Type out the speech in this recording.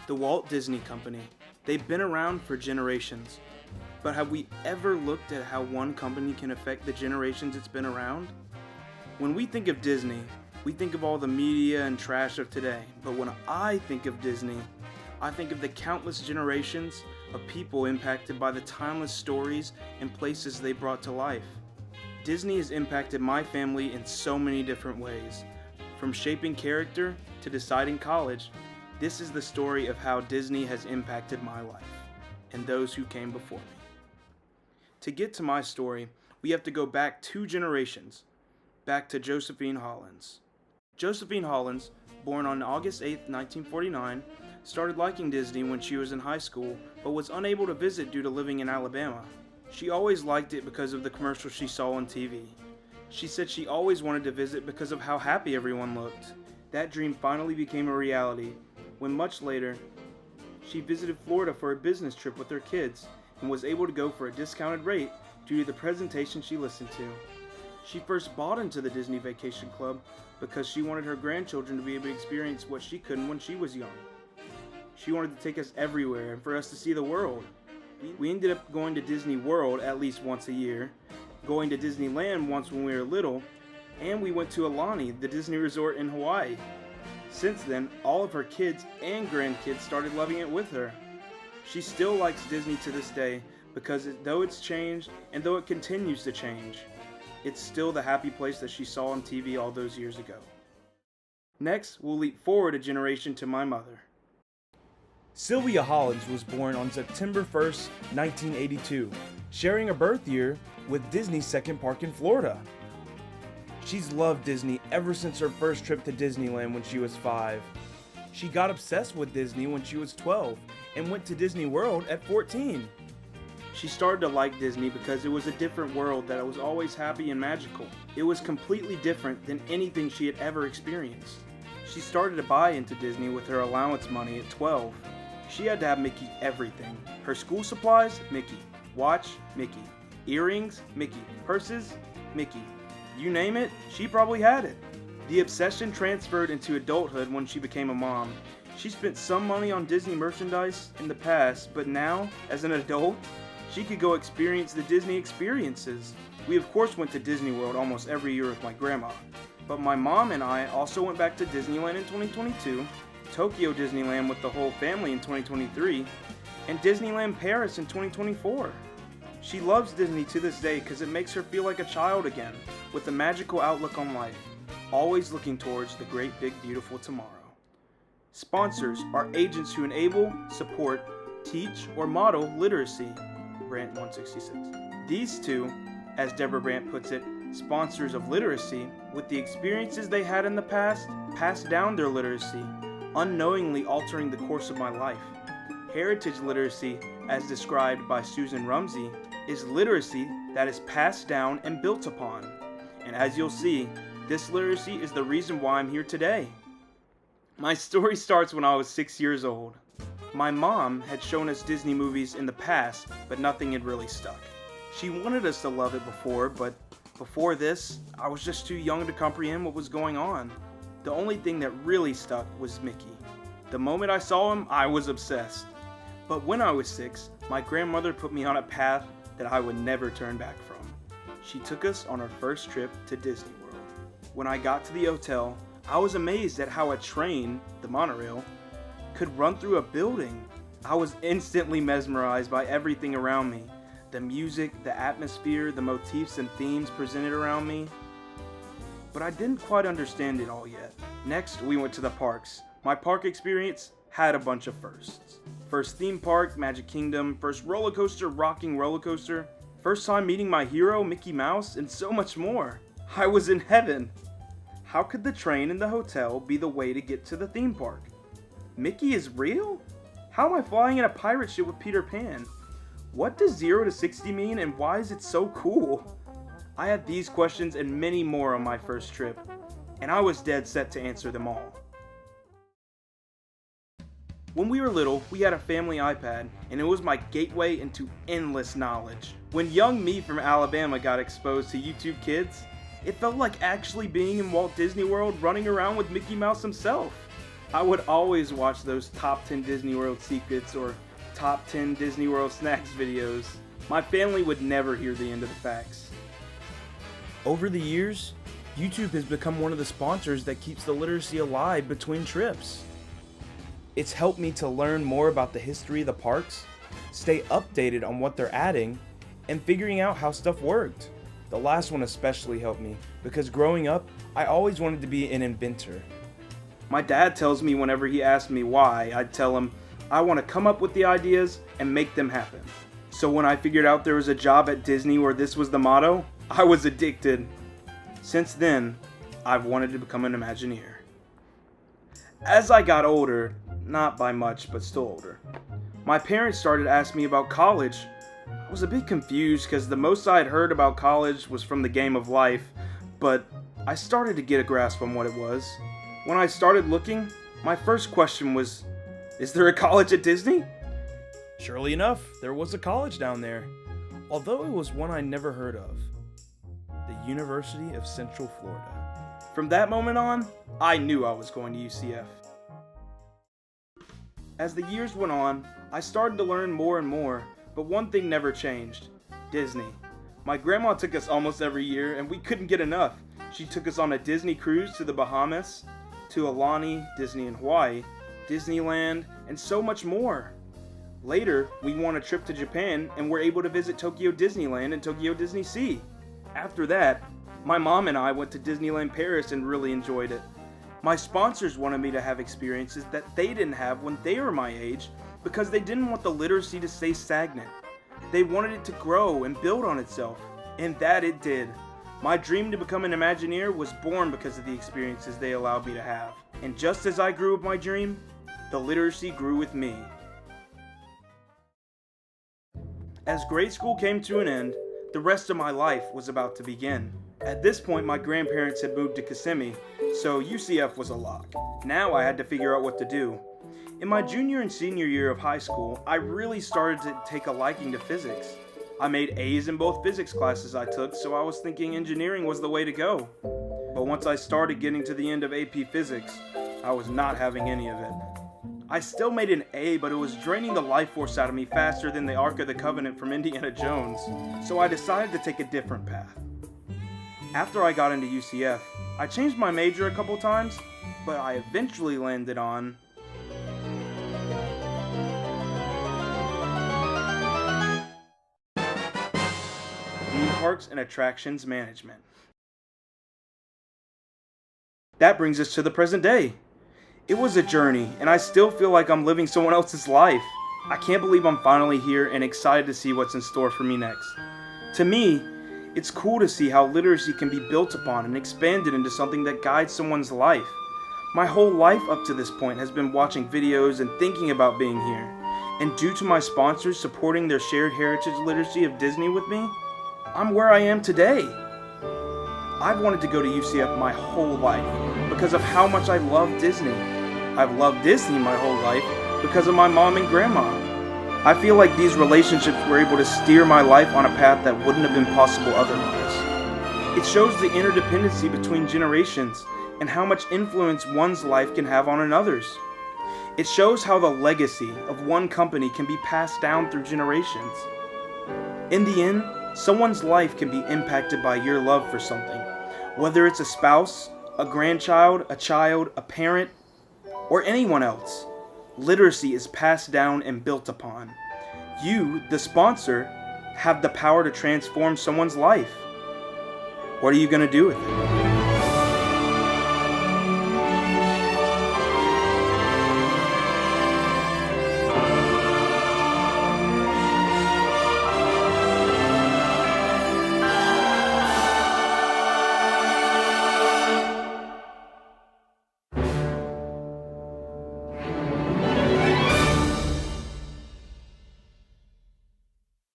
The Walt Disney Company. They've been around for generations. But have we ever looked at how one company can affect the generations it's been around? When we think of Disney, we think of all the media and trash of today. But when I think of Disney, I think of the countless generations of people impacted by the timeless stories and places they brought to life. Disney has impacted my family in so many different ways. From shaping character to deciding college, this is the story of how Disney has impacted my life and those who came before me. To get to my story, we have to go back 2 generations, back to Josephine Hollins. Josephine Hollins, born on August 8, 1949, started liking Disney when she was in high school, but was unable to visit due to living in Alabama. She always liked it because of the commercials she saw on TV. She said she always wanted to visit because of how happy everyone looked. That dream finally became a reality when much later, she visited Florida for a business trip with her kids and was able to go for a discounted rate due to the presentation she listened to. She first bought into the Disney Vacation Club because she wanted her grandchildren to be able to experience what she couldn't when she was young. She wanted to take us everywhere and for us to see the world. We ended up going to Disney World at least once a year, going to Disneyland once when we were little, and we went to Aulani, the Disney resort in Hawaii. Since then, all of her kids and grandkids started loving it with her. She still likes Disney to this day because though it's changed and though it continues to change, it's still the happy place that she saw on TV all those years ago. Next, we'll leap forward a generation to my mother. Sylvia Hollins was born on September 1st, 1982, sharing a birth year with Disney's second park in Florida. She's loved Disney ever since her first trip to Disneyland when she was 5. She got obsessed with Disney when she was 12 and went to Disney World at 14. She started to like Disney because it was a different world that was always happy and magical. It was completely different than anything she had ever experienced. She started to buy into Disney with her allowance money at 12. She had to have Mickey everything. Her school supplies, Mickey. Watch, Mickey. Earrings, Mickey. Purses, Mickey. You name it, she probably had it. The obsession transferred into adulthood when she became a mom. She spent some money on Disney merchandise in the past, but now, as an adult, she could go experience the Disney experiences. We of course went to Disney World almost every year with my grandma, but my mom and I also went back to Disneyland in 2022, Tokyo Disneyland with the whole family in 2023, and Disneyland Paris in 2024. She loves Disney to this day because it makes her feel like a child again, with a magical outlook on life, always looking towards the great big beautiful tomorrow. Sponsors are agents who enable, support, teach, or model literacy. Brandt 166. These two, as Deborah Brandt puts it, sponsors of literacy, with the experiences they had in the past, passed down their literacy, unknowingly altering the course of my life. Heritage literacy, as described by Susan Rumsey, is literacy that is passed down and built upon. And as you'll see, this literacy is the reason why I'm here today. My story starts when I was 6 years old. My mom had shown us Disney movies in the past, but nothing had really stuck. She wanted us to love it before, but before this, I was just too young to comprehend what was going on. The only thing that really stuck was Mickey. The moment I saw him, I was obsessed. But when I was 6, my grandmother put me on a path that I would never turn back from. She took us on our first trip to Disney World. When I got to the hotel, I was amazed at how a train, the monorail, could run through a building. I was instantly mesmerized by everything around me. The music, the atmosphere, the motifs and themes presented around me. But I didn't quite understand it all yet. Next, we went to the parks. My park experience had a bunch of firsts. First theme park, Magic Kingdom. First roller coaster, Rocking Roller Coaster. First time meeting my hero, Mickey Mouse, and so much more. I was in heaven. How could the train and the hotel be the way to get to the theme park? Mickey is real? How am I flying in a pirate ship with Peter Pan? What does 0 to 60 mean and why is it so cool? I had these questions and many more on my first trip, and I was dead set to answer them all. When we were little, we had a family iPad, and it was my gateway into endless knowledge. When young me from Alabama got exposed to YouTube Kids, it felt like actually being in Walt Disney World running around with Mickey Mouse himself. I would always watch those top 10 Disney World secrets or top 10 Disney World snacks videos. My family would never hear the end of the facts. Over the years, YouTube has become one of the sponsors that keeps the literacy alive between trips. It's helped me to learn more about the history of the parks, stay updated on what they're adding, and figuring out how stuff worked. The last one especially helped me because growing up, I always wanted to be an inventor. My dad tells me whenever he asks me why, I'd tell him I want to come up with the ideas and make them happen. So when I figured out there was a job at Disney where this was the motto, I was addicted. Since then, I've wanted to become an Imagineer. As I got older, not by much, but still older, my parents started asking me about college. I was a bit confused because the most I had heard about college was from the Game of Life, but I started to get a grasp on what it was. When I started looking, my first question was, is there a college at Disney? Surely enough, there was a college down there, although it was one I never heard of. The University of Central Florida. From that moment on, I knew I was going to UCF. As the years went on, I started to learn more and more, but one thing never changed: Disney. My grandma took us almost every year, and we couldn't get enough. She took us on a Disney cruise to the Bahamas, to Aulani, Disney in Hawaii, Disneyland, and so much more. Later, we won a trip to Japan and were able to visit Tokyo Disneyland and Tokyo Disney Sea. After that, my mom and I went to Disneyland Paris and really enjoyed it. My sponsors wanted me to have experiences that they didn't have when they were my age because they didn't want the literacy to stay stagnant. They wanted it to grow and build on itself, and that it did. My dream to become an Imagineer was born because of the experiences they allowed me to have. And just as I grew with my dream, the literacy grew with me. As grade school came to an end, the rest of my life was about to begin. At this point, my grandparents had moved to Kissimmee, so UCF was a lock. Now I had to figure out what to do. In my junior and senior year of high school, I really started to take a liking to physics. I made A's in both physics classes I took, so I was thinking engineering was the way to go. But once I started getting to the end of AP Physics, I was not having any of it. I still made an A, but it was draining the life force out of me faster than the Ark of the Covenant from Indiana Jones, so I decided to take a different path. After I got into UCF, I changed my major a couple times, but I eventually landed on Theme Parks and Attractions Management. That brings us to the present day. It was a journey, and I still feel like I'm living someone else's life. I can't believe I'm finally here and excited to see what's in store for me next. To me, it's cool to see how literacy can be built upon and expanded into something that guides someone's life. My whole life up to this point has been watching videos and thinking about being here. And due to my sponsors supporting their shared heritage literacy of Disney with me, I'm where I am today. I've wanted to go to UCF my whole life because of how much I love Disney. I've loved Disney my whole life because of my mom and grandma. I feel like these relationships were able to steer my life on a path that wouldn't have been possible otherwise. It shows the interdependency between generations and how much influence one's life can have on another's. It shows how the legacy of one company can be passed down through generations. In the end, someone's life can be impacted by your love for something, whether it's a spouse, a grandchild, a child, a parent, or anyone else. Literacy is passed down and built upon. You, the sponsor, have the power to transform someone's life. What are you going to do with it?